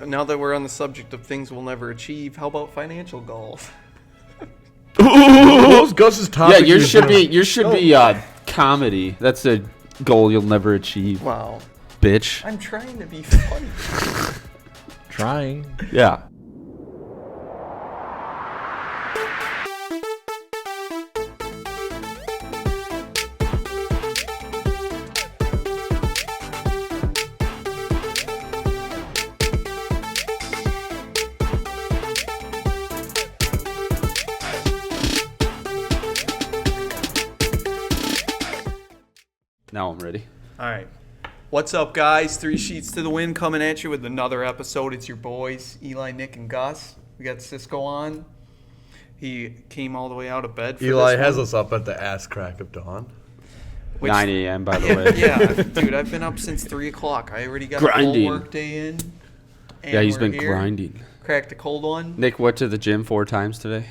Now that we're on the subject of things we'll never achieve, how about financial goals? What was Gus's topic? Yeah, yours should be comedy. That's a goal you'll never achieve. Wow. Bitch. I'm trying to be funny. Trying. Yeah. Now I'm ready. All right. What's up, guys? 3 Sheets to the Wind coming at you with another episode. It's your boys, Eli, Nick, and Gus. We got Cisco on. He came all the way out of bed for Eli this has one. us up at the ass crack of dawn. 9 a.m. by the way. Yeah, dude, I've been up since 3 o'clock. I already got a Grinding. full work day in. And Yeah, he's we're been here. grinding. Cracked a cold one Nick went to the gym 4 times today.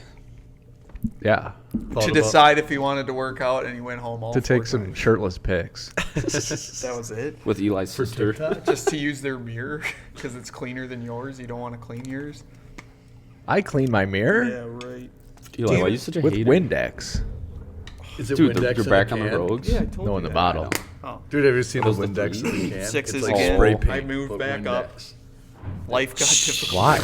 Yeah, to decide if he wanted to work out, and he went home all to 4 take some times. shirtless pics. That was it. With Eli's sister. Just to use their mirror because it's cleaner than yours. You don't want to clean yours. I clean my mirror Yeah, right. Eli, why are you such a with hater? Windex. Is it Dude, Windex you're in back a on the can? roads? Yeah, I told No, you in the that. bottle. Oh. Dude, have you seen the Those the Windex in the can? Sixes it's like again. spray paint. I moved but back up. Windex. Life got difficult. Why?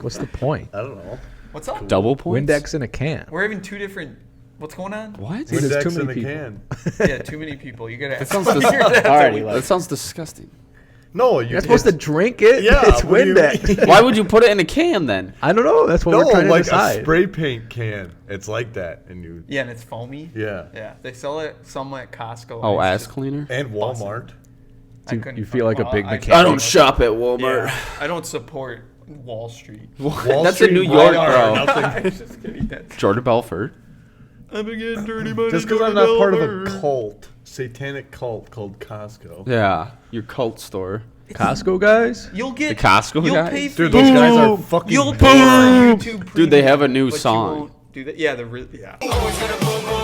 What's the point? I don't know. What's up? Double points? Windex in a can. We're having 2 different. What's going on? What? See, there's Windex too many in a people. can. Yeah, too many people. You gotta. sounds figure that All out. right, Eli. That sounds disgusting. No, You're supposed to drink it? Yeah, It's what do you Windex. mean? Why would you put it in a can then? I don't know. That's what No, we're trying to like decide. a spray paint can. It's like that, and you. Yeah, and it's foamy. Yeah. Yeah, they sell it some at Costco. Oh, and ass it's just- cleaner? And Walmart. I You couldn't feel like a find- big I- mechanic. I don't shop at Walmart. Yeah, I don't support Wall Street. Wall That's Street, in New York, Walmart, bro. nothing. Just kidding. That's- Jordan Belfort. I've been getting dirty money. Just because I'm not part of a cult, satanic cult called Costco. Yeah, your cult store. Costco guys? You'll get The Costco you'll guys? Pay for Dude, those guys are Boom. fucking. You'll boring. pay for YouTube. Dude, they have a Premium, new but you song. won't Do that? Yeah, yeah.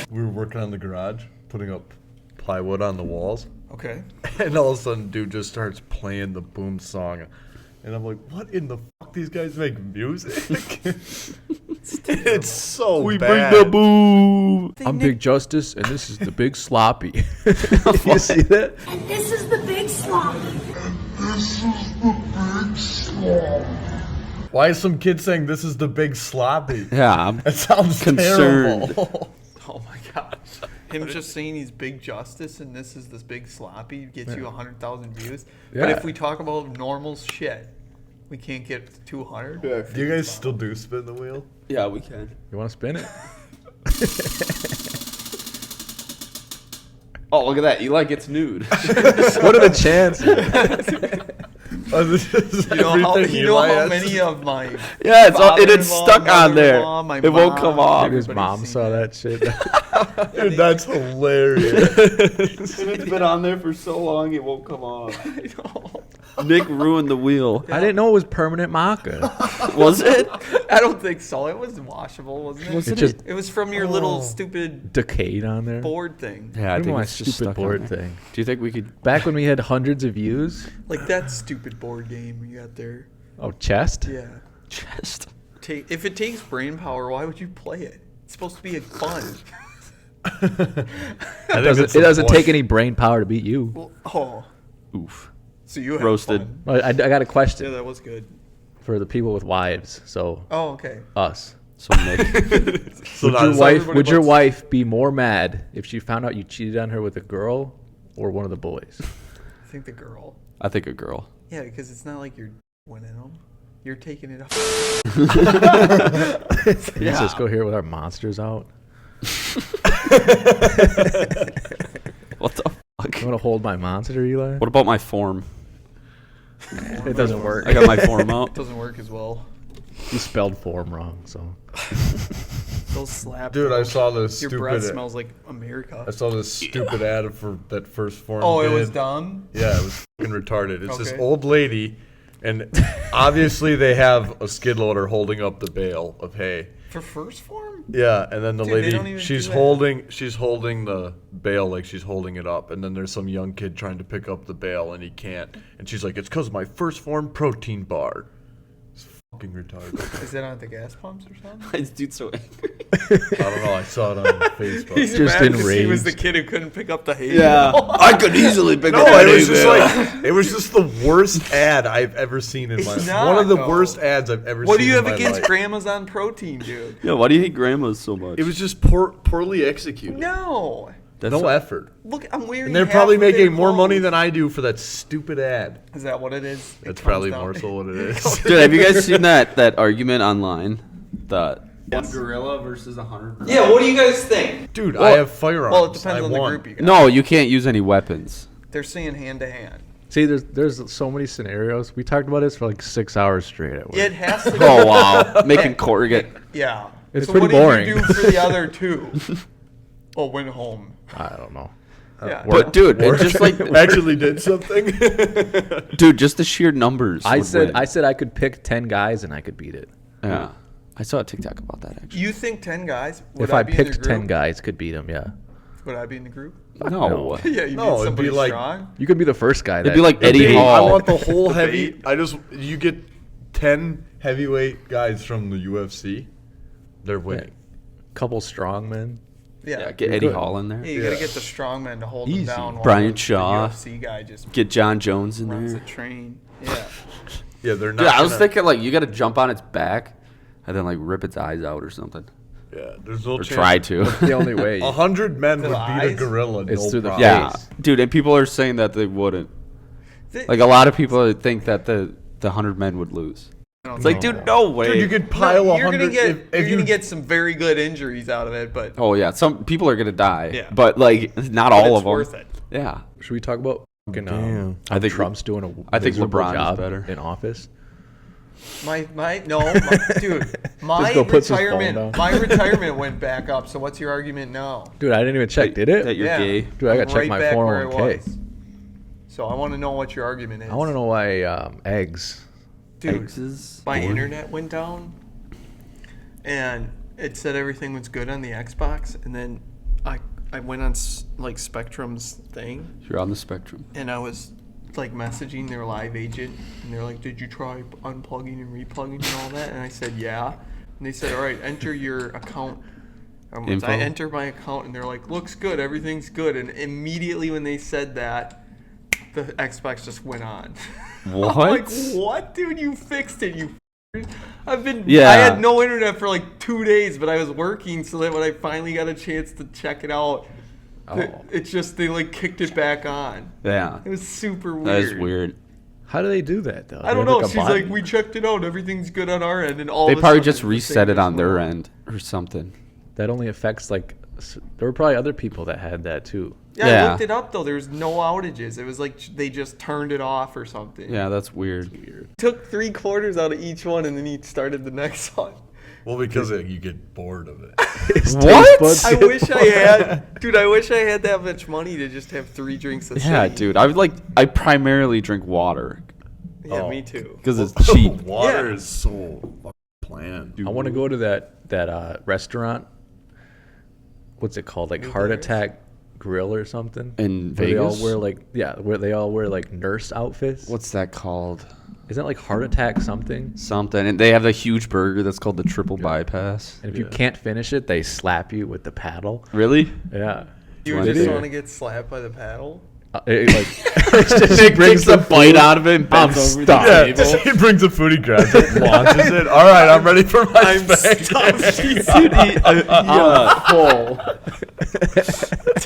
We were working on the garage, putting up plywood on the walls, Okay. and all of a sudden, dude just starts playing the Boom song, and I'm like, "What in the fuck? These guys make music? It's so bad." boom. I'm Big Justice, and this is the Big Sloppy. You see that? This is the big sloppy. Why is some kid saying this is the big sloppy? Yeah, I'm That sounds concerned. terrible. Oh my gosh. Him just saying he's Big Justice and this is this big sloppy gets you 100,000 views. But Yeah. if we talk about normal shit, we can't get to 200. Do you guys still do spin the wheel? Yeah, we can. You want to spin it? Oh, look at that. Eli gets nude. What are the chances? You know how many of my Yeah, it's father-in-law, stuck on there. mother-in-law, my It won't mom, come off. His everybody's mom seen saw that shit. Dude, that's hilarious. It's been on there for so long, it won't come off. I know. Nick ruined the wheel. I didn't know it was permanent maca. Was it? I don't think so. It was washable, wasn't it? Wasn't it? It was from your little stupid Decayed on there. board thing. Yeah, I Remember think my it's just stupid stuck on board there. thing. Do you think we could? Back when we had hundreds of views. Like that stupid board game you got there. Oh, chest? Yeah. Just. If it takes brain power, why would you play it? It's supposed to be fun. It doesn't take any brain power to beat you. Well, oh, Oof. so you had Roasted. fun. I got a Yeah, question that was good. for the people with wives. So, Oh, okay. us. So Nick. So Would your not- wife everybody would your wants- wife be more mad if she found out you cheated on her with a girl or one of the boys? I think the girl. I think a girl. Yeah, because it's not like you're winning them. You're taking it off. Yeah. Cisco here with our monsters out. What the fuck? You want to hold my monster, Eli? What about my form? It doesn't work. I got my form out. Doesn't work as well. You spelled form wrong, so. They'll slap. Dude, you. I saw this Your stupid. breath smells like America. I saw this stupid ad for that first form. Oh, it bid. was dumb. Yeah, it was fucking retarded. It's this Okay. old lady, and obviously they have a skid loader holding up the bale of hay. For first form? Yeah, and then the Dude, they don't lady, even she's do that. holding the bale like she's holding it up, and then there's some young kid trying to pick up the bale and he can't, and she's like, "It's because of my first form protein bar." It's fucking retarded. Is that on the gas pumps or something? This dude's so angry. I don't know. I saw it on Facebook. He's Just mad 'cause he was enraged. the kid who couldn't pick up the hay. Yeah, I could easily pick No, up that it was just bale. like it was just the worst ad I've ever seen in my It's life. not, One of the though. worst ads I've ever What do seen. you have in my against life. grandmas on protein, dude? Yeah, why do you hate grandmas so much? It was just poorly executed. No. That's No so- effort. Look, I'm wearing. And they're half probably of their making more money clothes. than I do for that stupid ad. Is that what it is? It That's comes probably down- more so what it is. Dude, have you guys seen that argument online? The one gorilla versus 100. Yeah, what do you guys think? Dude, Well- I have firearms. Well, it depends I on the won. group you got. No, you can't use any weapons. They're saying hand to hand. See, there's so many scenarios. We talked about this for like 6 hours straight at work. It has to. Oh wow, making Corey get. Yeah. It's so pretty what did boring. you do for the other two? Oh, went home. I don't know. Yeah. But dude, it just like, actually did something. dude, just the sheer numbers. I would said win. I said I could pick 10 guys and I could beat it. Yeah, I saw a TikTok about that actually. You think 10 guys? Would If I be in the picked 10 group? guys, could beat them. Yeah. Would I be in the group? No, Yeah, you No, need it'd somebody be like- strong. You could be the first guy. it'd be like The Eddie bait, Hall. I want the whole The heavy. bait. You get 10 heavyweight guys from the UFC. They're winning. couple strongmen. Yeah. Yeah, get Eddie good. Hall in there. Yeah, you gotta Yeah. get the strong men to hold Easy. them down. While Brian the Shaw. UFC guy just Get John Jones in runs there. the train. Yeah. Yeah, they're not. Dude, I was gonna- thinking like you got to jump on its back, and then like rip its eyes out or something, Yeah, there's no or chance. try to. The only way. 100 men would the beat a eyes? gorilla. It's no through the problem. Yeah, face. dude, and people are saying that they wouldn't. Th- Like a lot of people think that the 100 men would lose. No, It's like, no. dude, no way. Dude, you could No, pile you're 100. gonna get if you're you gonna get some very good injuries out of it, but Oh yeah, some people are gonna die. Yeah. But like not but all it's of them. worth it. Yeah. Should we talk about fucking, Damn. I think Trump's doing a I think miserable LeBron is job better. in office? Dude, my go puts his phone retirement down. my retirement went back up. So what's your argument now? Dude, I didn't even check. Did it? that you're Yeah. gay. Dude, I gotta check Right my back where it 401k. was. So I want to know what your argument is. I want to know why eggs. Dude, Eggs is my boring. internet went down, and it said everything was good on the Xbox, and then I went on like Spectrum's thing, You're on the spectrum. and I was like messaging their live agent, and they're like, "Did you try unplugging and replugging and all that?" And I said, "Yeah." And they said, "All right, enter your account." Info? I enter my account, and they're like, "Looks good, everything's good." And immediately when they said that, the Xbox just went on. What? I'm like, what, dude? You fixed it, you. I've been. Yeah. I had no internet for like 2 days, but I was working, so that when I finally got a chance to check it out, it's just they like kicked it back on. Yeah. It was super weird. That is weird. How do they do that though? I don't know. She's like, we checked it out. Everything's good on our end, and all. They of a probably sudden, just the thing reset it just on went their off. end or something. that only affects like. There were probably other people that had that too. Yeah, I Yeah. looked it up though. There's no outages. It was like they just turned it off or something. Yeah, that's weird. Took 3/4 out of each one, and then he started the next one. Well, because you get bored of it. What? I wish I had, dude. I wish I had that much money to just have 3 drinks a Yeah, day. dude. I primarily drink water Yeah, Oh. me too. because it's cheap. Water Yeah. is so fucking bland. I want to go to that restaurant. What's it called? Like Heart Blueberries? Attack Grill or something. In Where they all Vegas? wear where they all wear like nurse outfits. What's that called? Isn't it like Heart Attack something? Something. And they have the huge burger that's called the triple bypass. And if you can't finish it, they slap you with the paddle. Really? Yeah. You Wanna just do? want to get slapped by the paddle? He brings the bite out of it and bends over the Yeah, table. he brings a food, he grabs it, launches it. All right, I'm ready for my I'm spank. stuffed.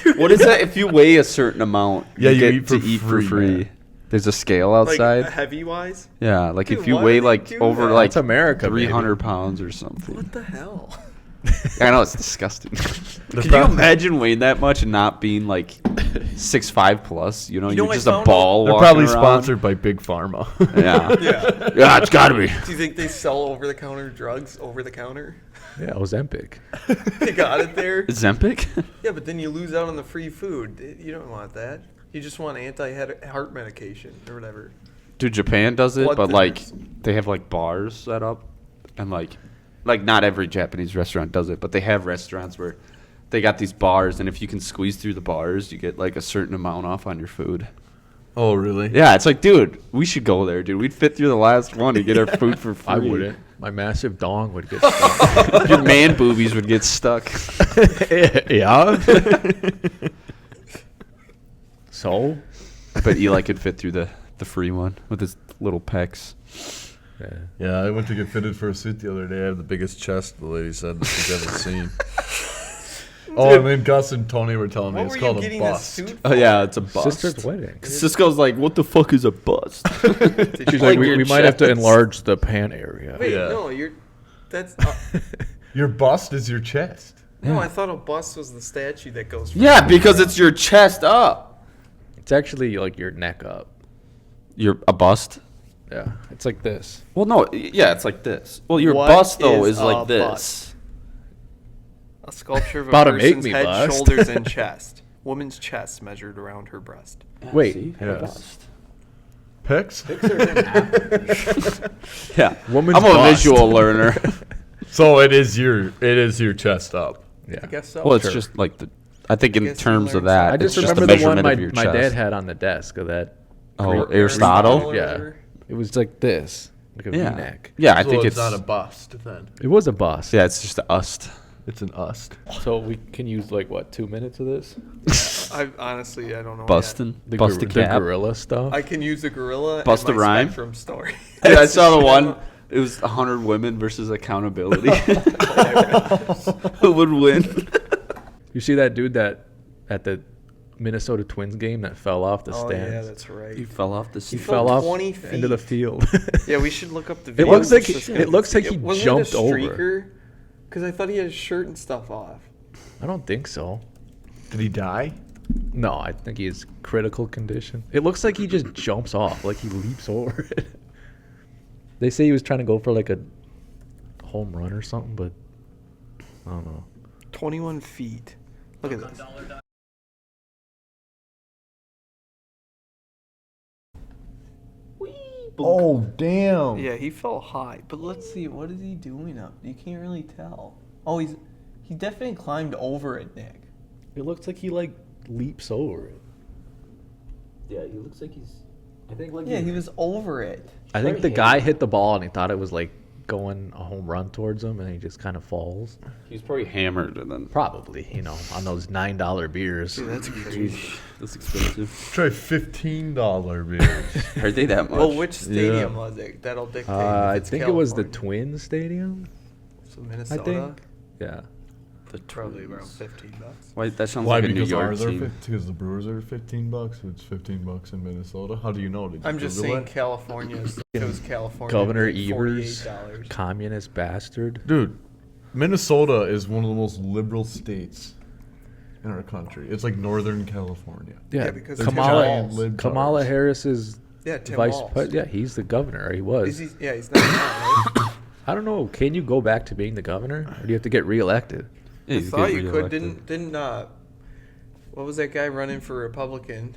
Dude, what is that? If you weigh a certain amount, Yeah, you get eat for to eat free, for free. man. There's a scale Like outside. heavy wise? Yeah, like Dude, if you why weigh do they like do over that? like It's America, baby. 300 pounds or something. What the hell? I know it's disgusting. Could you imagine weighing that much and not being like 6'5" plus? You know, You know you're what I just a found ball. They're walking probably around. sponsored by Big Pharma. Yeah. Yeah. Yeah, it's got to be. Do you think they sell over the counter drugs over the counter? Yeah, Ozempic. They got it there. Zempic? Yeah, but then you lose out on the free food. You don't want that. You just want anti-heart medication or whatever. Dude, Japan does it, Blood but like thinners. they have like bars set up, and like like not every Japanese restaurant does it, but they have restaurants where they got these bars, and if you can squeeze through the bars, you get like a certain amount off on your food. Oh, really? Yeah, it's like, dude, we should go there, dude. We'd fit through the last one to get our food for free. I wouldn't. My massive dong would get stuck. Your man boobies would get stuck. Yeah. So? I bet Eli could fit through the free one with his little pecs. Yeah. Yeah, I went to get fitted for a suit the other day. I have the biggest chest, the lady said, that she's ever seen. Oh, and then Gus and Tony were telling me What it's were called you a getting bust. a suit Oh for? yeah, it's a bust. Sister's wedding. Cisco's like, what the fuck is a bust? She's like, your we might have to chest. enlarge the pant area. Wait, Yeah. no, that's Your bust is your chest. no. I thought a bust was the statue that goes. From Yeah, because it's your chest up. It's actually like your neck up. You're a bust? Yeah. It's like this. Well, no, yeah, it's like this. Well, your What bust though is is like a this. bust? A sculpture of a About to make person's me head, bust. shoulders, and chest. Woman's chest measured around her breast. Wait, See? yes. A bust. Pics? Yeah, Woman's I'm a bust. visual learner. So it is your chest up. Yeah. I guess so. Well, it's Sure. just like I think in guess you terms of learned that, I it's just just remember the the one measurement my, of your my chest. dad had on the desk of that. Oh, Greek- Aristotle? Yeah. whatever. It was like this. Like a Yeah, V-neck. yeah, I So think it's it's not a bust then. It was a bust. yeah, it's just a ust. It's an ust. So we can use like what, 2 minutes of this? I honestly, I don't know. Bustin', The, bust a the cap. gorilla stuff. Yet. I can use a gorilla. Bust and a my rhyme? Spectrum story. Dude, I saw the one. It was 100 women versus accountability. Who would win? You see that dude that at the Minnesota Twins game that fell off the Oh stands? yeah, that's right. He fell off the He seat. fell fell off 20 into the feet. field. Yeah, we should look up the It video. looks like Just it looks like he wasn't jumped it a over. streaker? Because I thought he had his shirt and stuff off. I don't think so. Did he die? No, I think he is critical condition. It looks like he just jumps off, like he leaps over it. They say he was trying to go for like a home run or something, but I don't know. 21 feet. Look at this. Oh, damn. Yeah, he fell high. But let's see, what is he doing up? You can't really tell. Oh, he definitely climbed over it, Nick. It looks like he like leaps over it. Yeah, he looks like he's. I think like Yeah, he was over it. I think the guy hit the ball and he thought it was like going a home run towards him, and he just kind of falls. he's probably hammered and then. Probably, on those $9 beers. Dude, that's crazy. That's expensive. Try $15 beers. Are they that much? Well, which stadium was it? That'll dictate. I if it's think it was the California. Twin Stadium. So I Minnesota. think. Yeah. The Probably Twins. around $15. Why that sounds Why? like a New Because York ours are team. because the Brewers are $15. It's $15 in Minnesota. How do you know? Did you I'm just Google saying it? California. If it was California, Governor it'd be Evers, $48. communist bastard. Dude, Minnesota is one of the most liberal states in our country. It's like Northern California. Yeah, because Kamala, Tim Walz. Kamala Harris is Yeah, Tim vice Walz. president. Yeah, he's the governor. Or he was. Is he, yeah, he's not now, right? I don't know. Can you go back to being the governor, or do you have to get reelected? Yeah, I he's thought getting you could. reelected. Didn't what was that guy running for Republican?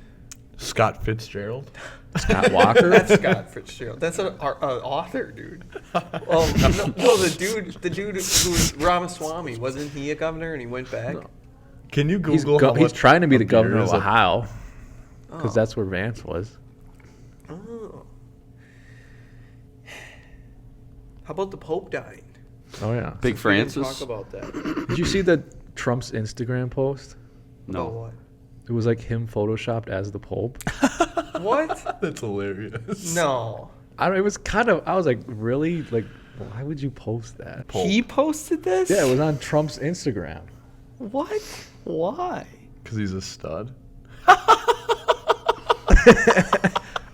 Scott Fitzgerald. Scott Walker. That's Scott Fitzgerald. That's an author, dude. Well, no, the dude who was Ramaswamy, wasn't he a governor and he went back? Can you He's, Google? he's trying to be the governor of of Ohio, because Oh. that's where Vance was. Oh. How about the Pope dying? Oh yeah. Big We didn't Francis. talk about that. Did you see the Trump's Instagram post? About No. It was like him photoshopped as the Pope. what? What? That's hilarious. No. I don't. It was kind of. I was like, really? Like, why would you post that? He posted this? Yeah, it was on Trump's Instagram. What? Why? Because he's a stud.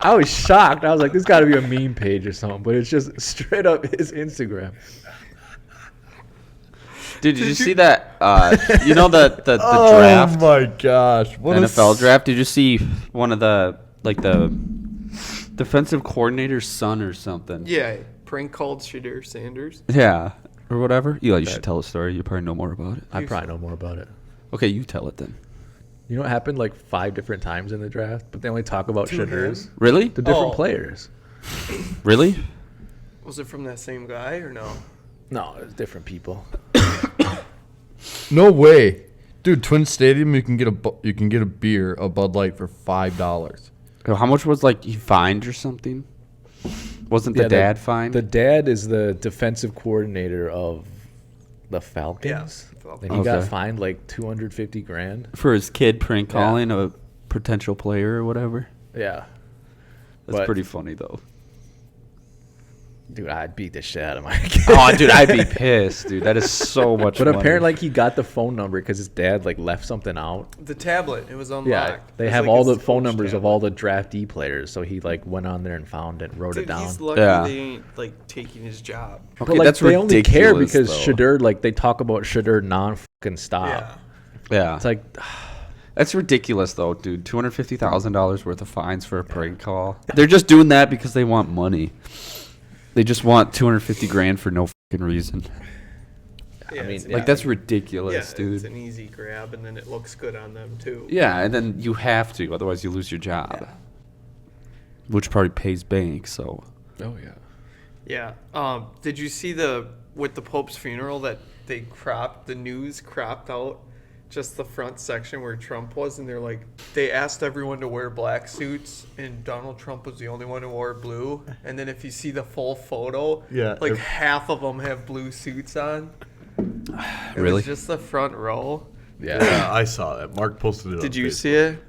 I was shocked. I was like, this got to be a meme page or something, but it's just straight up his Instagram. Dude, did you see that? You know the Oh draft, my gosh! What NFL draft. Did you see one of the defensive coordinator's son or something? Yeah, prank called Shadir Sanders. Yeah, or whatever. Eli, you should tell a story. You probably know more about it. I probably know more about it. Okay, you tell it then. You know what happened like 5 different times in the draft, but they only talk about To him? Shadur's. Really? The different Oh. players. Really? Was it from that same guy or no? No, it's different people. No way, dude. Twin Stadium, you can get a beer, a Bud Light for $5. How much was like he fined or something? Wasn't the dad fined? The dad is the defensive coordinator of the Falcons. Yeah. And he got Okay. fined like $250,000. For his kid prank calling a potential player or whatever. Yeah. That's But- pretty funny though. Dude, I'd beat the shit out of my kid. Oh, dude, I'd be pissed, dude. That is so much But money. apparently, like, he got the phone number because his dad like left something out. The tablet, it was unlocked. Yeah, they It was have like all his the phone coach numbers of tablet. all the draftee players. So he like went on there and found it, and wrote it Dude, down. he's lucky Yeah. they ain't like taking his job. Okay, But like, that's they only care ridiculous, because though. Shedeur, like they talk about Shedeur non-fucking stop. Yeah. Yeah. It's like, That's ridiculous, though, dude. $250,000 worth of fines for a prank call. They're just doing that because they want money. They just want $250,000 for no fucking reason. Yeah, mean, it's an Like easy- that's ridiculous, It's dude. an easy grab, and then it looks good on them too. Yeah, and then you have to, otherwise you lose your job, which probably pays bank. So oh yeah. Yeah. Did you see with the Pope's funeral that the news cropped out just the front section where Trump was, and they asked everyone to wear black suits, and Donald Trump was the only one who wore blue. And then if you see the full photo, Yeah, like ev- half of them have blue suits on. It Really? was just the front row. Yeah. Yeah, I saw that. Mark posted it. Did on you Facebook. see it?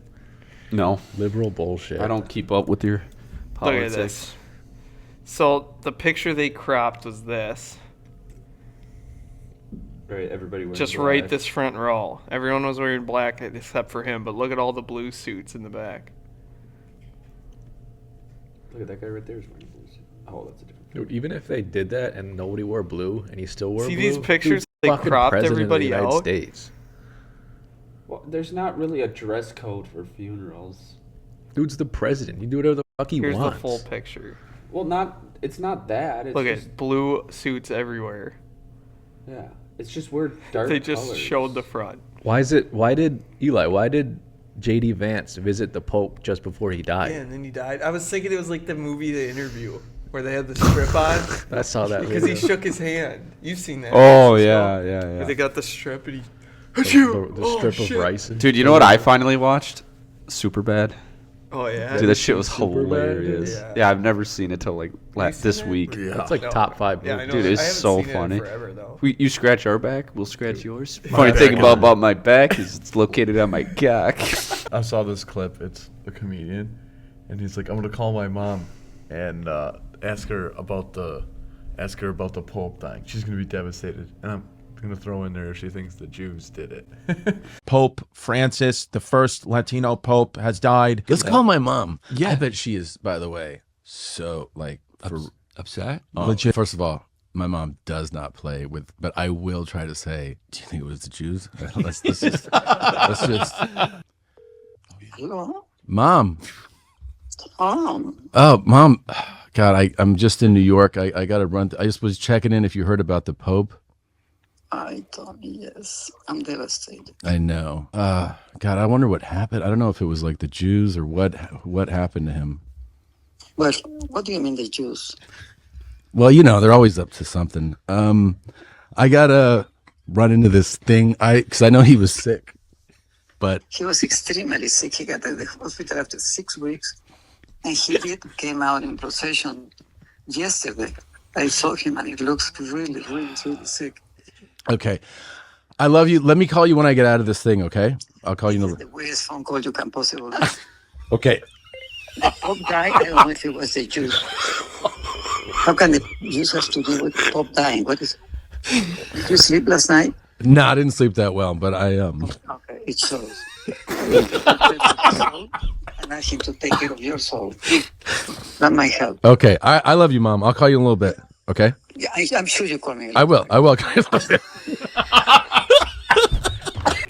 no, Liberal bullshit. I don't keep up with your Look politics. at this. So the picture they cropped was this. Right, everybody wears Just right this front row. Everyone was wearing black except for him, but look at all the blue suits in the back. Look at that guy right there is wearing blue suit. Oh, that's a different. Dude, even if they did that and nobody wore blue and he still wore See blue, these pictures? dude's They fucking cropped president of the everybody United out? States. Well, there's not really a dress code for funerals. Dude's the president. He do whatever the fuck he Here's wants. the full picture. Well, it's not that. It's Look just, at blue suits everywhere. yeah. It's just we're dark. They just colors. showed the front. Why did JD Vance visit the Pope just before he died? Yeah, and then he died. I was thinking it was like the movie The Interview, where they had the strip on. I saw that Because he video. shook his hand. You've seen that. Oh Cisco? yeah, yeah, Where yeah. they got the strip and he. The strip shit. of rice. Dude, you know what I finally watched? Superbad. Oh yeah. Dude, that shit was Superbad, hilarious. dude? Yeah, I've never seen it till like you seen this that? week. Yeah. That's like No. top 5 Yeah, I movies. know. Dude, I it's haven't so seen it in funny. forever, though. You scratch our back, we'll scratch yours. My Funny thing back. about my back is it's located on my cock. I saw this clip. It's a comedian, and he's like, "I'm gonna call my mom and ask her about the Pope dying. She's gonna be devastated, and I'm gonna throw in there if she thinks the Jews did it." Pope Francis, the first Latino pope, has died. Let's call my mom. Yeah. I bet she is, by the way, so like Upset? legit. First of all, my mom does not play with, but I will try to say, do you think it was the Jews? let's just Hello? Mom. Tom. Oh, Mom. God, I'm just in New York. I got to run. I just was checking in if you heard about the Pope. I told me yes. I'm devastated. I know. God, I wonder what happened. I don't know if it was like the Jews or what happened to him. Well, what do you mean the Jews? Well, you know, they're always up to something. I got to run into this thing. Because I know he was sick. But He was extremely sick. He got to the hospital after 6 weeks. And he came out in procession yesterday. I saw him and he looks really, really, really sick. okay. I love you. Let me call you when I get out of this thing, okay? I'll call you in The weirdest phone call you can possibly. Okay. The Pope died. I don't know if it was the Jews. How can the Jews have to do with the Pope dying? What is? Did you sleep last night? No, I didn't sleep that well, but I Okay, it shows. And ask him to take care of your soul. That might help. okay. I love you, Mom. I'll call you in a little bit. Okay? Yeah, I'm sure you call me. I will.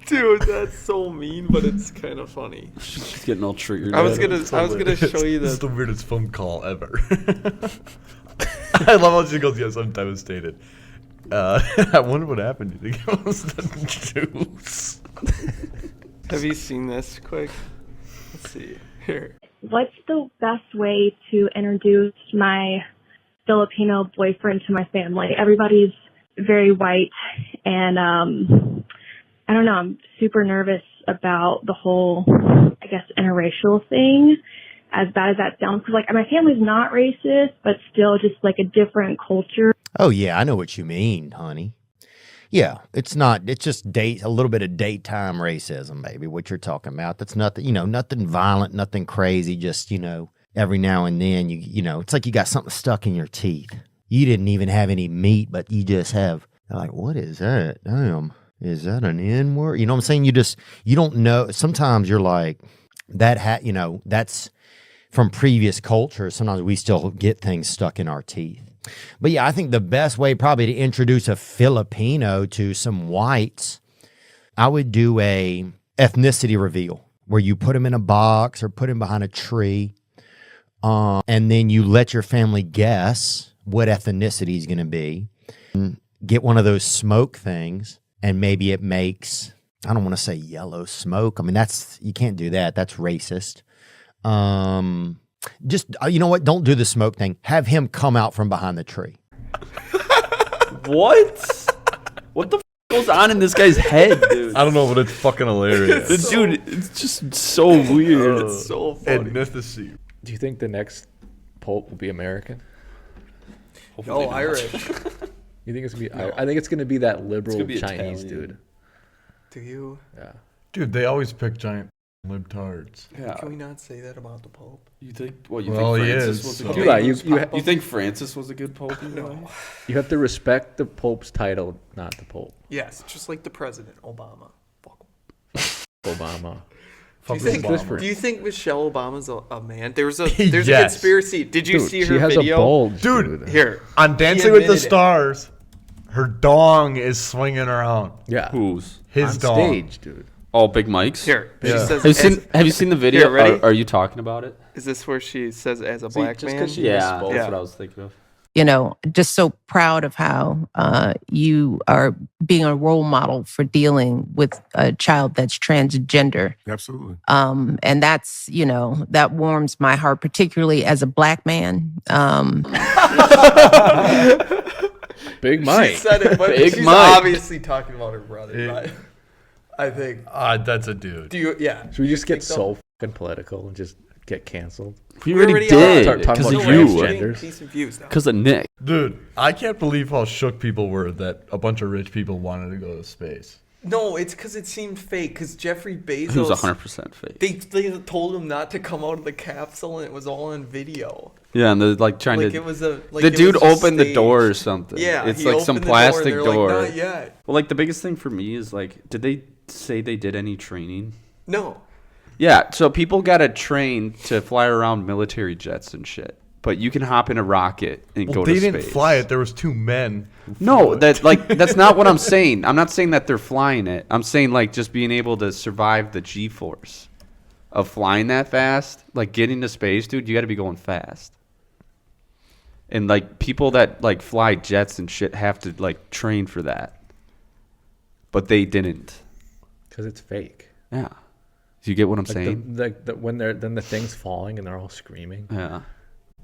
Dude, that's so mean, but it's kind of funny. She's getting all triggered. I was at it. gonna show you It's the. the weirdest phone call ever. I love how she goes, "Yes, I'm devastated." I wonder what happened. Do you think it was the Jews? Have you seen this? Quick. Let's see here. What's the best way to introduce my Filipino boyfriend to my family? Everybody's very white, and I don't know, I'm super nervous about the whole, I guess, interracial thing, as bad as that sounds, because, like, my family's not racist, but still just, like, a different culture. Oh, yeah, I know what you mean, honey. Yeah, it's just a little bit of daytime racism, baby, what you're talking about. That's nothing, nothing violent, nothing crazy, just, every now and then, it's like you got something stuck in your teeth. You didn't even have any meat, but you just have, like, what is that? Damn, is that an N word? You know what I'm saying? You don't know. Sometimes you're like, that's from previous cultures. Sometimes we still get things stuck in our teeth. But yeah, I think the best way probably to introduce a Filipino to some whites, I would do a ethnicity reveal where you put them in a box or put them behind a tree, and then you let your family guess what ethnicity he's going to be. Get one of those smoke things, and maybe it makes, I don't want to say yellow smoke. I mean, you can't do that. That's racist. Just, you know what? Don't do the smoke thing. Have him come out from behind the tree. What? What the goes on in this guy's head, dude? I don't know, but it's fucking hilarious. Dude, it's just so weird. It's so funny. Ethnicity. Do you think the next pope will be American? Oh, Irish. You think it's gonna be? I think it's gonna be that liberal be Chinese Italian. dude. Do you? Yeah. Dude, they always pick giant libtards. Yeah. Can we not say that about the Pope? You think? What? You Well, think he Francis is, was a so- good? You You think Francis was a good pope? No. You have to respect the pope's title, not the pope. Yes, just like the president, Obama. Fuck him. Obama. Do you, Fuck think, Obama. do you think Michelle Obama's a man? There's a Yes. conspiracy. Did you Dude, see she her has video? a bulge, Dude. Here. On Dancing with the admitted it. Stars, her dong is swinging around. Yeah. Who's? His on dong. stage, dude. Oh, Big Mike's. Here. She Yeah. says, Have you seen the video? Here, ready? Are you talking about it? is this where she says as a black just man? 'cause she- Yeah, misspoke. that's Yeah. what I was thinking of. Just so proud of how you are being a role model for dealing with a child that's transgender. Absolutely. And that's, that warms my heart, particularly as a black man. Big Mike. She said it, but Big she's Mike. obviously talking about her brother. Yeah. But I think. That's a dude. Do you? Yeah. Should we just get Think so fucking political and just get canceled? We already already are. did Start talking because of about you. transgenders. Decent views now. Because of Nick. Dude, I can't believe how shook people were that a bunch of rich people wanted to go to space. No, it's because it seemed fake. Because Jeffrey Bezos. It was 100% fake. They told him not to come out of the capsule, and it was all on video. Yeah, and they're like trying Like to. it was a. Like the it dude was just opened the staged. door or something. Yeah, it's he like some opened the door, and plastic they're door. Like, not yet. Well, like the biggest thing for me is like, did they say they did any training? No. Yeah, so people got to train to fly around military jets and shit. But you can hop in a rocket and Well, go they to space. didn't fly it. There was two men. who No, flew it. that's not what I'm saying. I'm not saying that they're flying it. I'm saying like just being able to survive the G-force of flying that fast. Like getting to space, dude, you got to be going fast. And like people that like fly jets and shit have to like train for that. But they didn't. Because it's fake. Yeah. Do you get what I'm Like saying? when the thing's falling and they're all screaming. Yeah.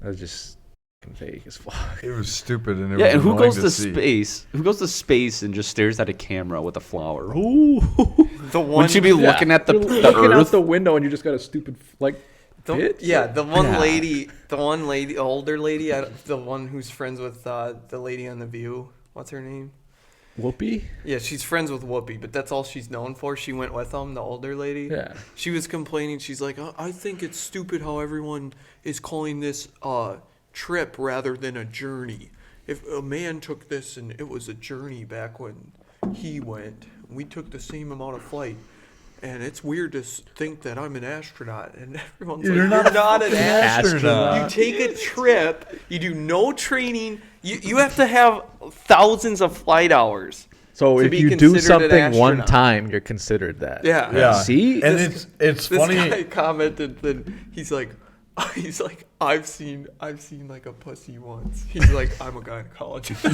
That was just fucking fake as fuck. It was stupid and it Yeah, was and who annoying goes to see. space? Who goes to space and just stares at a camera with a flower? Ooh. The one. Wouldn't you be looking at the You're looking out Earth? the window and you just got a stupid The, yeah, the one Yeah. lady, older lady, the one who's friends with the lady on The View. What's her name? Whoopi? Yeah, she's friends with Whoopi, but that's all she's known for. She went with them, the older lady. Yeah. She was complaining. She's like, I think it's stupid how everyone is calling this a trip rather than a journey. If a man took this and it was a journey back when he went, we took the same amount of flight. And it's weird to think that I'm an astronaut. And everyone's like, you're not an astronaut. You take a trip. You do no training. You have to have thousands of flight hours. So to if be you do considered an something one astronaut. time, you're considered that. Yeah. Yeah. See? And This- it's This funny. guy commented that he's like, I've seen like a pussy once. He's like, I'm a gynecologist.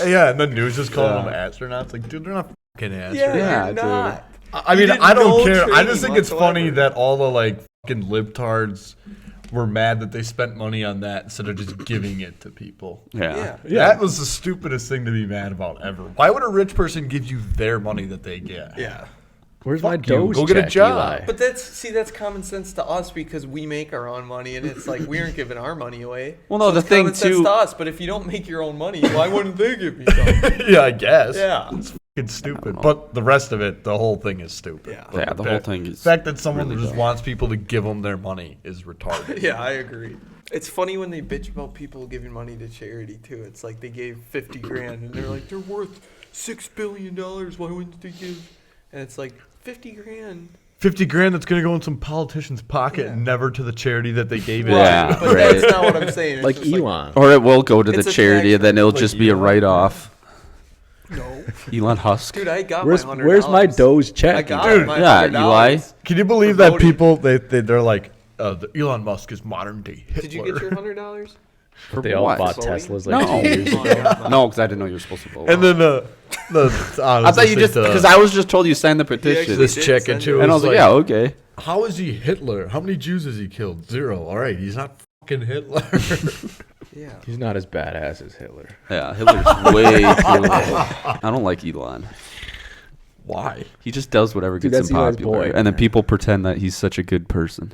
Yeah, and the news is calling them astronauts. Like, dude, they're not fucking astronauts. Yeah, you're dude. not. I You mean, did I don't no care. I training just think it's funny whatsoever. that all the like fucking libtards were mad that they spent money on that instead of just giving it to people. Yeah. That was the stupidest thing to be mad about ever. Why would a rich person give you their money that they get? Yeah. Where's my Fuck you. Doge Go get a check, job. Eli? But that's common sense to us because we make our own money, and it's like we aren't giving our money away. Well, no, So the it's thing, common sense too- to us. But if you don't make your own money, why wouldn't they give you some? Yeah, I guess. Yeah. It's fucking stupid. But the rest of it, the whole thing is stupid. Yeah. Yeah, the whole thing is The fact that someone really just dumb. wants people to give them their money is retarded. Yeah, I agree. It's funny when they bitch about people giving money to charity too. It's like they gave 50 grand and they're like they're worth $6 billion. Why wouldn't they give? And it's like 50 grand. 50 grand that's going to go in some politician's pocket and never to the charity that they gave it Yeah, to. But right. that's not what I'm saying. It's Like just Elon. Or it will go to the It's a charity, tax and then it'll like just be a Elon. write-off. No, Elon Husk. dude, I got Where's my $100. where's my Doge I check? got Dude, my yeah, $100. Eli. Can you believe For that voting. people, they're like, Elon Musk is modern day Hitler. Did you get your $100? They all what? bought Voting? Teslas like No. 2 years ago. No, because I didn't know you were supposed to vote. And then I thought you just because I was just told you signed the petition, actually this did chick send and she it. was and I was like, yeah, okay. how is he Hitler? How many Jews has he killed? 0. All right, he's not fucking Hitler. Yeah. He's not as badass as Hitler. Yeah, Hitler's way too. I don't like Elon. Why? He just does whatever Dude, gets him that's Eli's popular, boy. and then people pretend that he's such a good person.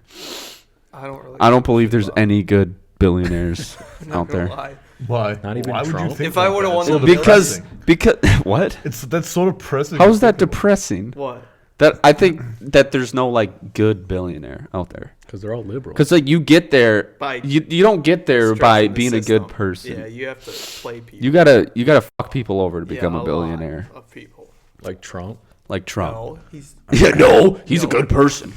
I don't really. I don't believe there's any good billionaires I'm not out gonna there. lie. Why? Not even Why would you Trump? think If I like would've that? won So the Because depressing. what? That's so depressing. How is that People- depressing? What? That I think that there's no like good billionaire out there. Because they're all liberal. Because like you get there, By you don't get there by Stretching the being a good system. person. Yeah, you have to play people. You gotta fuck people over to become Yeah, a billionaire, lot of people. Like Trump. like Trump. No, he's. Yeah, no, he's a No. good person.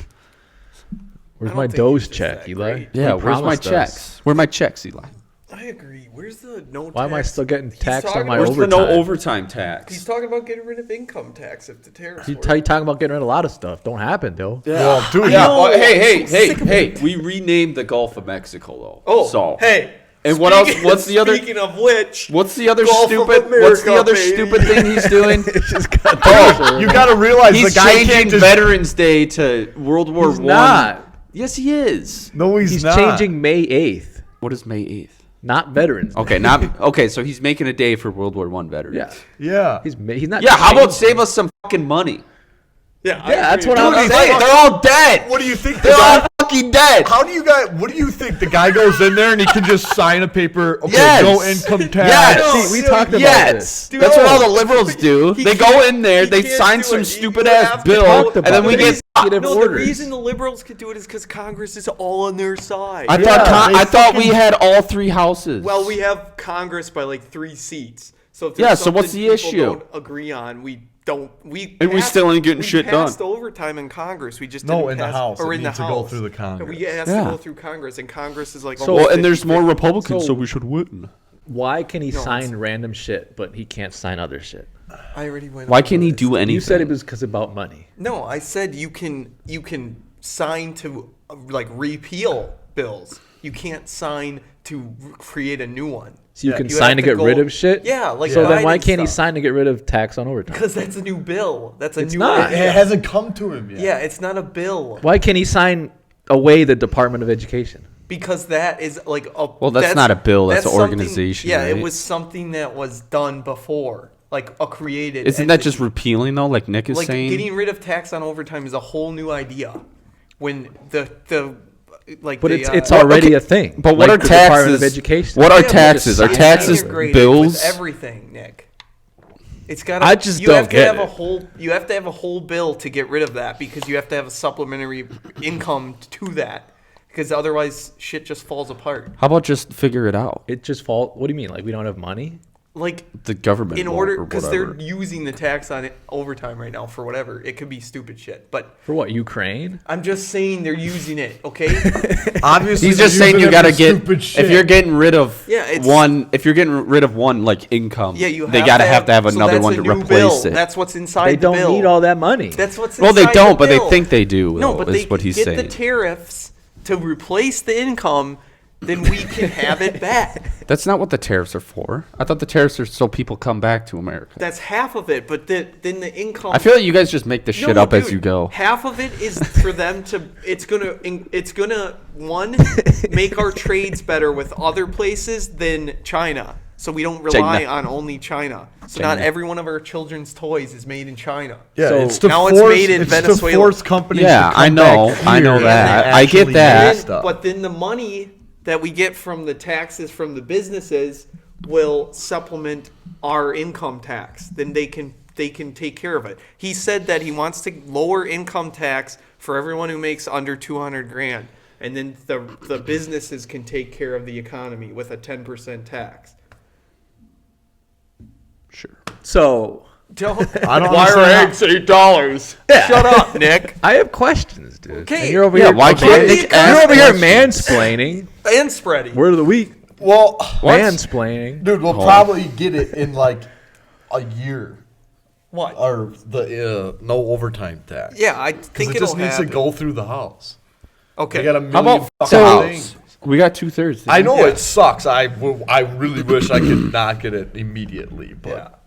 Where's I don't my think Doge he's just check, that Eli? great. Yeah, He where's my promised us. checks? Where are my checks, Eli? I agree. Where's the no? Why am I tax? still getting He's taxed on talking my about- Where's the no overtime? overtime He's tax? talking about getting rid of income tax if the tariffs. He's were- talking about getting rid of a lot of stuff. Don't happen, though. Well, dude, Yeah. know. Oh, hey, I'm so sick of it. We renamed the Gulf of Mexico though. Oh, so hey. And what else? What's the other? Speaking of which, What's the other Gulf of stupid? What's the America, other baby. stupid thing he's doing? oh, you got to realize He's the guy changing can't just. Veterans Day to World War He's One. not. Yes, he is. No, he's, He's not. changing May 8th, What is May 8th? not Veterans Day. Okay, not okay. So he's making a day for World War One veterans. Yeah. Yeah. He's not. Yeah. How about changing- save us some fucking money? yeah, Yeah, that's what Dude, I'm he's saying. like- They're all dead. What do you think? The They're all guy, fucking dead. how do you guys? What do you think? The guy goes in there and he can just sign a paper. Okay, Yes. no income tax. Yes. See, we talked about Yes, this. Dude, that's what no. all the liberals do. He They go can't- in there, he they can't sign do some it. stupid You ass have to bill, talk and then we about get. it. Executive No, orders. the reason the liberals could do it is because Congress is all on their side. I Yeah, thought they I thought we fucking- had all 3 houses. Well, we have Congress by like 3 seats. So if Yeah, there's so what's something the people issue? Don't agree on, we don't. And we still ain't getting shit done. We passed overtime in Congress. We just No, didn't in the pass, House. or It in the needs to House. go through the Congress. We has Yeah. to go through Congress, and Congress is like. So- well, and there's more 50-50. Republicans, so So- we should win. Why can he No, sign it's- random shit, but he can't sign other shit? I already went. Why over can't he this. do anything? You said it was because about money. No, I said you can sign to like repeal bills. You can't sign to create a new one. So you Yeah. can You sign have to to get go- rid of shit? Yeah, like So then Biden why can't he stuff. sign to get rid of tax on overtime? Because that's a new bill. That's a It's new. not. It idea. hasn't come to him yet. Yeah, it's not a bill. Why can't he sign away the Department of Education? Because that is like a. Well, that's not a bill, that's an something- organization, Yeah, it right? was something that was done before, like a created. Isn't that entity. just repealing though? Like Nick is like saying. getting rid of tax on overtime is a whole new idea? When the like. But the, it's Well, already okay, a thing. but what Like are the Department taxes? of Education. What are Yeah, but taxes? Are it's taxes integrated bills? with everything, Nick? It's got. I just you don't have to get have it. a whole. You have to have a whole bill to get rid of that because you have to have a supplementary income to that because otherwise shit just falls apart. How about just figure it out? It just fall. What do you mean? Like we don't have money? Like The government. in won't, order or because they're whatever. using the tax on it overtime right now for whatever. It could be stupid shit, but For what? Ukraine? I'm just saying they're using it. Okay. Obviously, He's they're just saying using you it gotta for get stupid shit. if you're getting rid of Yeah, it's- one. If you're getting rid of one like income, Yeah, you. they have gotta to have to have so another that's one a to new replace bill. it. That's what's inside They the don't bill. need all that money. That's what's Well, they inside don't, the but they bill. think they do. No, though, but is they what he's get saying. the tariffs to replace the income then we can have it back. That's not what the tariffs are for. I thought the tariffs are so people come back to America. That's half of it, but then the income. I feel like you guys just make this shit up as you go. Half of it is for them to. It's gonna one make our trades better with other places than China, so we don't rely on only China. So not every one of our children's toys is made in China. Yeah, so it's to now force, it's made in it's Venezuela. To force companies Yeah, to come I know. back I know here that. and I get actually that. make stuff. But then the money that we get from the taxes from the businesses will supplement our income tax. Then they can take care of it. He said that he wants to lower income tax for everyone who makes under 200 grand, and then the businesses can take care of the economy with a 10% tax. Sure. So I don't why are understand eggs $8? Shut up, Nick. I have questions, dude. Okay. And you're over Yeah, here. why can't Nick You're ask over here questions? mansplaining. And spreading. Word of the week. Well, Mansplaining. dude, we'll probably get it in like a year. What? Or the no overtime tax. Yeah, I 'Cause think it it'll just needs to happen. go through the House. Okay. They got a million How about fucking so things. we got 2/3. I know Yeah. it sucks. I really wish I could not get it immediately, but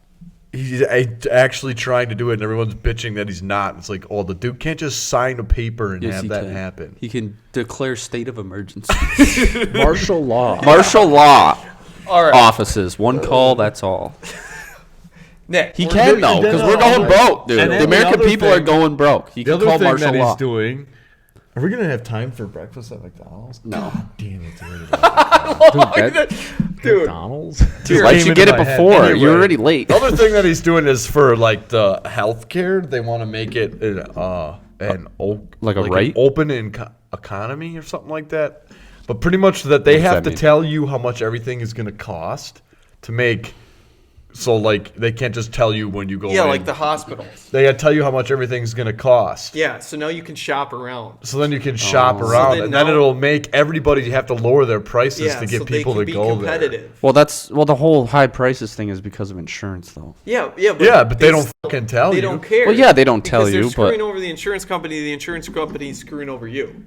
he's actually trying to do it, and everyone's bitching that he's not. It's like, oh, the dude can't just sign a paper and have that happen. He can declare state of emergency. Martial law. Martial law All right. offices. One call, that's all. Nick. He can though, because we're going broke, dude. And then The the American other people thing- are going broke. He The can other call thing martial that law. he's doing. Are we gonna have time for breakfast at McDonald's? No. God damn it, dude. Dude. McDonald's. Dude, why came did you into get it my head. before? Anyway. You're already late. The other thing that he's doing is for like the healthcare. They want to make it an right? open economy or something like that. But pretty much that they What does have that to mean? tell you how much everything is going to cost to make. So like they can't just tell you when you go. Yeah, in. like the hospitals. They got to tell you how much everything's going to cost. Yeah, so now you can shop around. So then you can shop So around, then and then now- it'll make everybody have to lower their prices Yeah, to get so people they to can be go competitive. Well, the whole high prices thing is because of insurance, though. Yeah, there. Yeah, but they don't fucking tell They you. don't care. Well, yeah, they don't tell because you, they're screwing but- over the insurance company. The insurance company's screwing over you.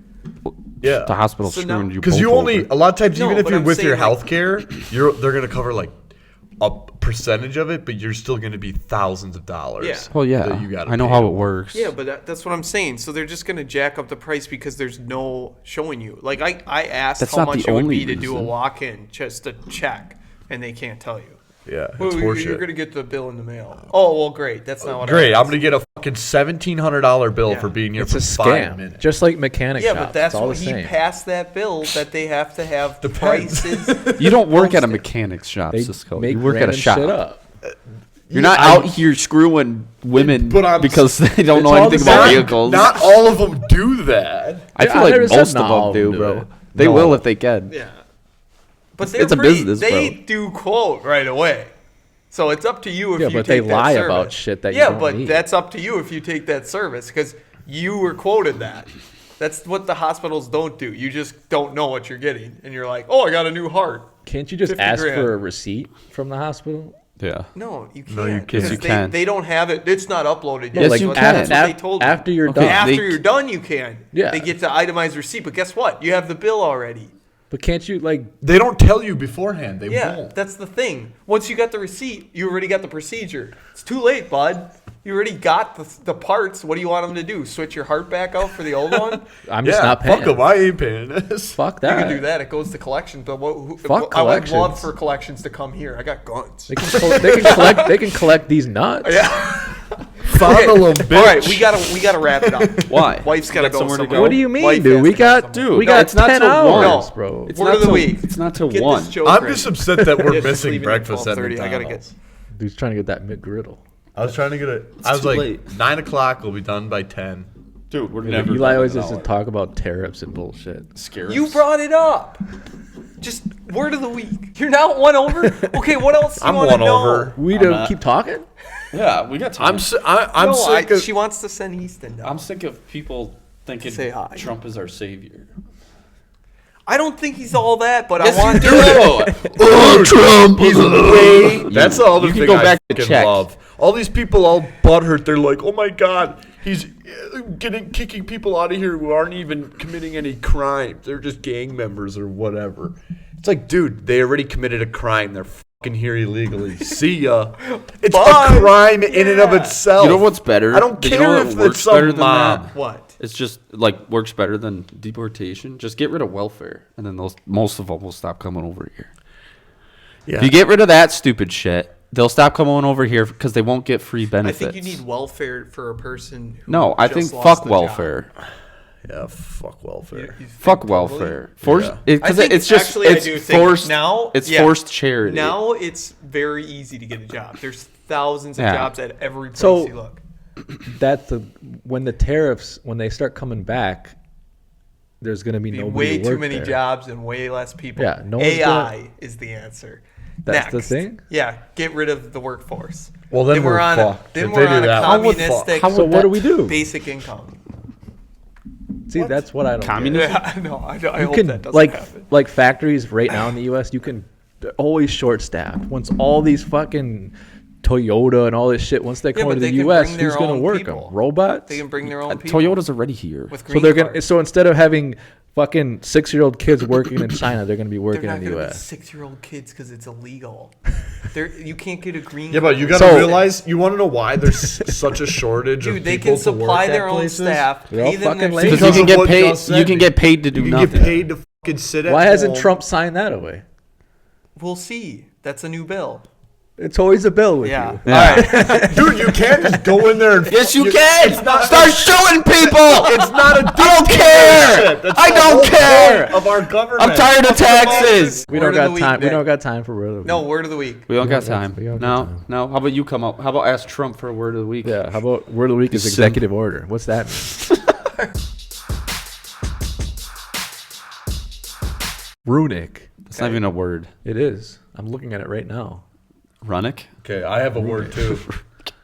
Yeah, The hospital's So screwing now- you because both you only over. a lot of times No, even if but you're I'm with your saying, like- health care, they're gonna cover like a percentage of it, but you're still gonna be thousands of dollars. Yeah. Well, yeah, that you gotta I know pay how to it works. Yeah, but that's what I'm saying. So they're just going to jack up the price because there's no showing you. Like I asked That's how not much the it would only be to do a reason. walk-in just to check, and they can't tell you. Yeah, Well, it's you're horseshit. going to get the bill in the mail. Oh, well, great. That's not what Great, I I'm gonna get a fucking $1,700 bill Yeah. for being here It's for a 5 scam. minutes. Just like mechanic Yeah, shops. but that's it's all what the he same. passed that bill that they have to have Depends. prices. You don't work at a posted. mechanic's shop, They Cisco. make You work at a random shop. shit up. You're not out here screwing women But I'm- because they don't know It's all anything the about same. vehicles. Not all of them do that. I feel I like never said most of not all them of them do, do bro. it. They No. will if they can. Yeah. But It's a business, They bro. do quote right away. So it's up to you if Yeah, you but take they that lie service. about shit that you Yeah, don't but need. that's up to you if you take that service because you were quoted that. That's what the hospitals don't do. You just don't know what you're getting, and you're like, "Oh, I got a new heart." Can't you just 50 ask grand. for a receipt from the hospital? Yeah. No, you can't. No, you can't. because Yes, you they, can. They don't have it. It's not uploaded yet. Yes, That's you what- can. That's what they told me. After you're Okay, done. After they- you're done, you can. Yeah. They get the itemized receipt, but guess what? You have the bill already. But can't you like? They don't tell you beforehand. They Yeah, won't. that's the thing. Once you got the receipt, you already got the procedure. It's too late, bud. You already got the parts. What do you want them to do? Switch your heart back out for the old one? I'm just not paying. fuck them. I ain't paying this. Fuck You that. can do that. It goes to collections. But Fuck I would love collections. for collections to come here. I got guns. They can collect. They can collect these nuts. Yeah. Fondle 'em, bitch. All right, we gotta wrap it up. Why? Wife's gotta You got go somewhere to somewhere. go? What do you mean, Wife dude? has We to go got somewhere. Dude, we no, got it's not 10 till hours, 1. bro. It's Word not of the till week. It's not till Get 1. this joke I'm ready. just upset that we're Yeah, just missing leaving at breakfast at 12:30. I gotta McDonald's. Dude's trying to get that McGriddle. I was trying to get it. I was too like, late. 9 o'clock. We'll be done by 10. Dude, we're never. Eli always used to talk about tariffs and bullshit. You brought it up. Just word of the week. You're not won over. Okay, what else do you I'm want to won know? over. We I'm don't not. keep talking. Yeah, we got time. I'm No, sick of. she wants to send Easton down. I'm sick of people thinking Say hi. Trump is our savior. I don't think he's all that, but Yes, I want you to. do. Oh, Trump is way. That's the other you can thing go I back to fucking check. love. All these people all butthurt. They're like, oh my god, He's kicking people out of here who aren't even committing any crimes. They're just gang members or whatever. It's like, dude, they already committed a crime. They're fucking here illegally. See ya. It's a crime in and of itself. You know what's better? I don't You know care what if works it's better some than mob. that? What? It's just like works better than deportation. Just get rid of welfare, and then most of them will stop coming over here. Yeah. If you get rid of that stupid shit, they'll stop coming over here because they won't get free I benefits. think you need welfare for a person who No, I just think lost fuck the welfare. Yeah, fuck welfare. You think Fuck totally? welfare. Forced I because think it's just actually, I it's do think forced. now. It's yeah, forced charity. Now it's very easy to get a job. There's thousands of Yeah. jobs at every place So- you look. When the tariffs, when they start coming back, there's going to be Be nobody way to too work many there. jobs and way less people. Yeah, no one's AI is the answer. That's the Next. thing? Yeah, get rid of the workforce. Well, then we're on fucked. then If we're they on do a that, how would communistic. So what do we do? Basic income. See, that's what I don't get. Communism? Yeah, no, I You hope can, that doesn't like, happen. like factories right now in the U.S., you can they're always short-staffed. Once all these fucking Toyota and all this shit, once they come but to the they can U.S., bring their who's going to own work people. them? Robots? They can bring their own people. Toyota's already here. With So green they're gonna. cards. So instead of having fucking 6-year-old kids working in China, they're gonna be They're working not in the going to be U.S. 6-year-old kids because it's illegal. You can't get a green Yeah, card. but you got to So- realize, you want to know why there's such a shortage of Dude, they people can to work supply at their own places? staff. They're all Pay them fucking their lazy. Because Because you of can get what paid. Gus said, You can get paid to do You can nothing. get paid to fucking sit at Why hasn't home. Trump signed that away? We'll see. That's a new bill. It's always a bill with Yeah. you. Yeah. All right. Dude, you can't just go in there and Yes, you you- can. It's not Start shooting people. It's not a I don't care. That's I the don't whole care. point of our government. I'm tired of taxes. We Word don't of the got week, time. We Nick. don't got time for word of the No, week. word of the week. We don't got We don't time. got No, time. no. How about you come up? How about ask Trump for a word of the week? Yeah. How about word of the week is You simp. executive order? What's that mean? Runic. It's not even a word. It is. I'm looking at it right now. Runic. Okay, I have a word too.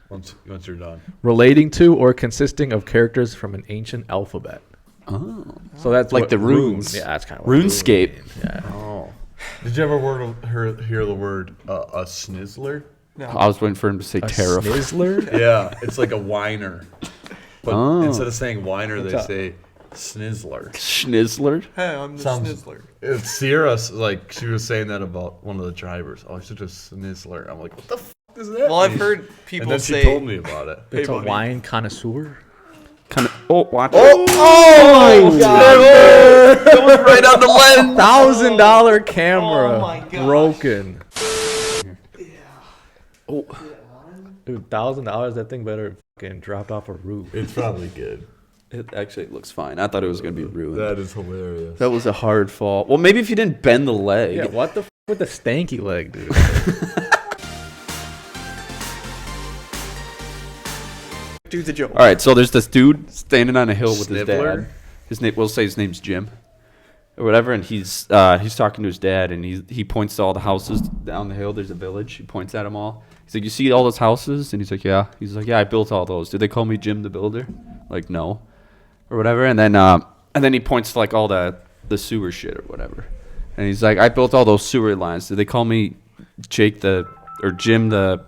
Once you're done. Relating to or consisting of characters from an ancient alphabet. Oh. So that's Like what the runes. Yeah, that's kind of what RuneScape. rune mean. Yeah. Oh. Did you ever hear the word a snizzler? I was waiting for him to say A tariff. snizzler? Yeah, it's like a whiner. But Oh. instead of saying whiner, they up? say snizzler. Schnizzler. Hey, I'm the Sounds- snizzler. It's Sierra, like, she was saying that about one of the drivers. Oh, she's just a snizzler. I'm like, what the f is that? Well, I've mean? heard And people then say. she told me about it. It's a buddy. wine connoisseur. Kind of. Oh, watch. Oh my god! That was right on the lens. $1,000 camera Oh my gosh. broken. Oh, dude, $1,000. That thing better fucking dropped off a roof. It's probably good. It actually looks fine. I thought it was gonna be ruined. That is hilarious. That was a hard fall. Well, maybe if you didn't bend the leg. Yeah, what the f with the stanky leg, dude? Do the joke. All right, so there's this dude standing on a hill with his Sniveler? dad. His name, we'll say his name's Jim, or whatever, and he's talking to his dad, and he points to all the houses down the hill. There's a village. He points at them all. He's like, "You see all those houses?" And he's like, "Yeah." He's like, "Yeah, I built all those. Did they call me Jim the Builder?" Like, no, or whatever. And then he points to like all the sewer shit or whatever, and he's like, "I built all those sewer lines. Did they call me Jim the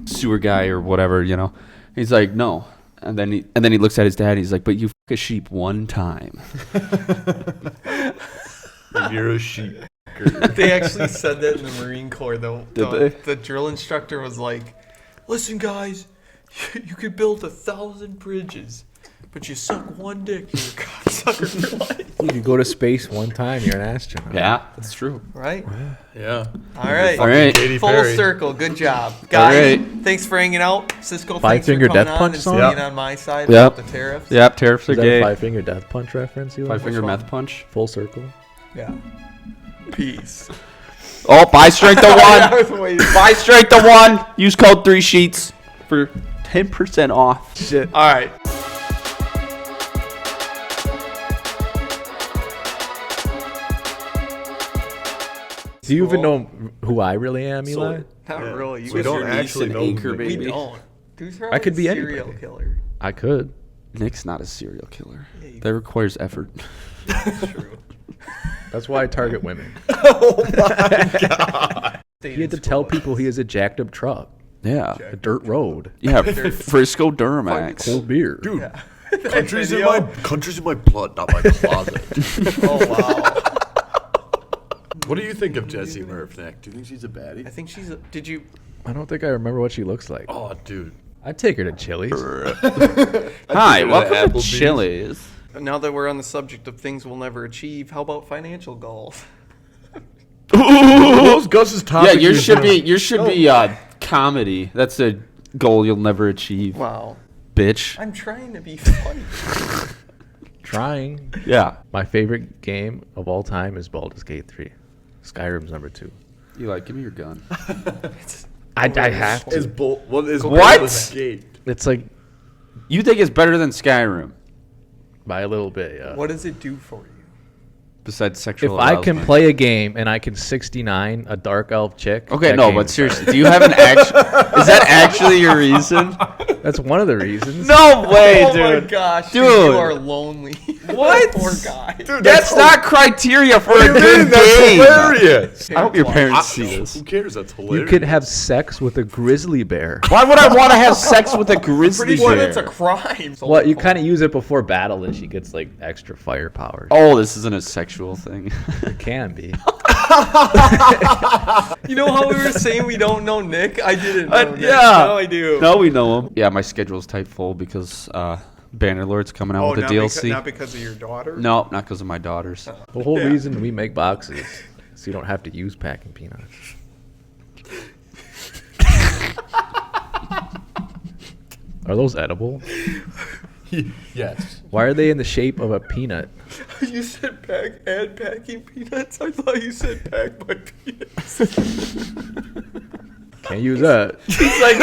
sewer guy or whatever?" You know. He's like, "No." And then he looks at his dad. And he's like, "But you f a sheep one time." You're a sheep. They actually said that in the Marine Corps, though. Did they? The drill instructor was like, "Listen, guys, you could build 1,000 bridges, but you suck one dick, you're a cocksucker for life." Dude, you go to space one time, you're an astronaut. Yeah, that's true. Right? Yeah. All right. All right. Katy Full Perry. circle. Good job. Guys, right. thanks for hanging out. Cisco, thanks Five-finger for coming death on punch and song? being Yeah. on my side Yep. about the tariffs. Yep, tariffs are Is that gay. a five-finger death punch reference? You like? Five-finger Which one? meth punch. Full circle. Yeah. Peace. Oh, buy strength of I one. was waiting. Buy strength of one. Use code 3sheets for 10% off. Shit. All right. Do you even know who I really am, Eli? Not really. You We guys don't are actually niece know and who anchor, Nick We baby. don't. Dude's I could be a serial anybody. killer. I could. Nick's not a serial killer. Yeah, you- That requires effort. That's true. That's why I target women. Oh my god. He had to tell people he has a jacked up truck. Yeah. A dirt road. Yeah, Frisco Duramax. Cold beer. Dude, Yeah. country's in video. my blood, not my closet. Oh wow. What do you think of Jessie Murph, Nick? Do you think she's a baddie? I think she's. Did you? I don't think I remember what she looks like. Oh, dude. I'd take her to Chili's. Hi, welcome to Applebee's. Chili's. Now that we're on the subject of things we'll never achieve, how about financial goals? What was Gus's topic? Yeah, yours should be comedy. That's a goal you'll never achieve. Wow. Bitch. I'm trying to be funny. Trying. Yeah. My favorite game of all time is Baldur's Gate 3. Skyrim's number 2. Eli, give me your gun. I have to. What is What? Baldur's Gate? It's like You think it's better than Skyrim? by a little bit, yeah. What does it do for you? Besides If sexual I can arousement? play a game and I can 69 a dark elf chick. Okay, that no, game but is seriously, do you have an actual... Is that actually your reason? better. That's one of the reasons. No way, Oh dude. my gosh, Dude. you are lonely. What? Poor guy. Dude, That's not criteria for a good That's game. hilarious. I hope your parents see this. Who cares? That's You hilarious. could have sex with a grizzly bear. Why would I want to have sex with a grizzly Pretty sure bear? that's a crime. Well, you kind of use it before battle and she gets like extra firepower. Oh, this isn't a sexual thing. It can be. You know how we were saying we don't know Nick? I didn't know Nick. yeah. Now I do. No, we know him. Yeah, my schedule's tight full because Bannerlord's coming out Oh, with the not DLC. not because of your daughter? No, not because of my daughters. The whole Yeah. reason we make boxes so you don't have to use packing peanuts. Are those edible? Yes. Why are they in the shape of a peanut? You said packing peanuts? I thought you said pack my peanuts. Can't use that. He's like,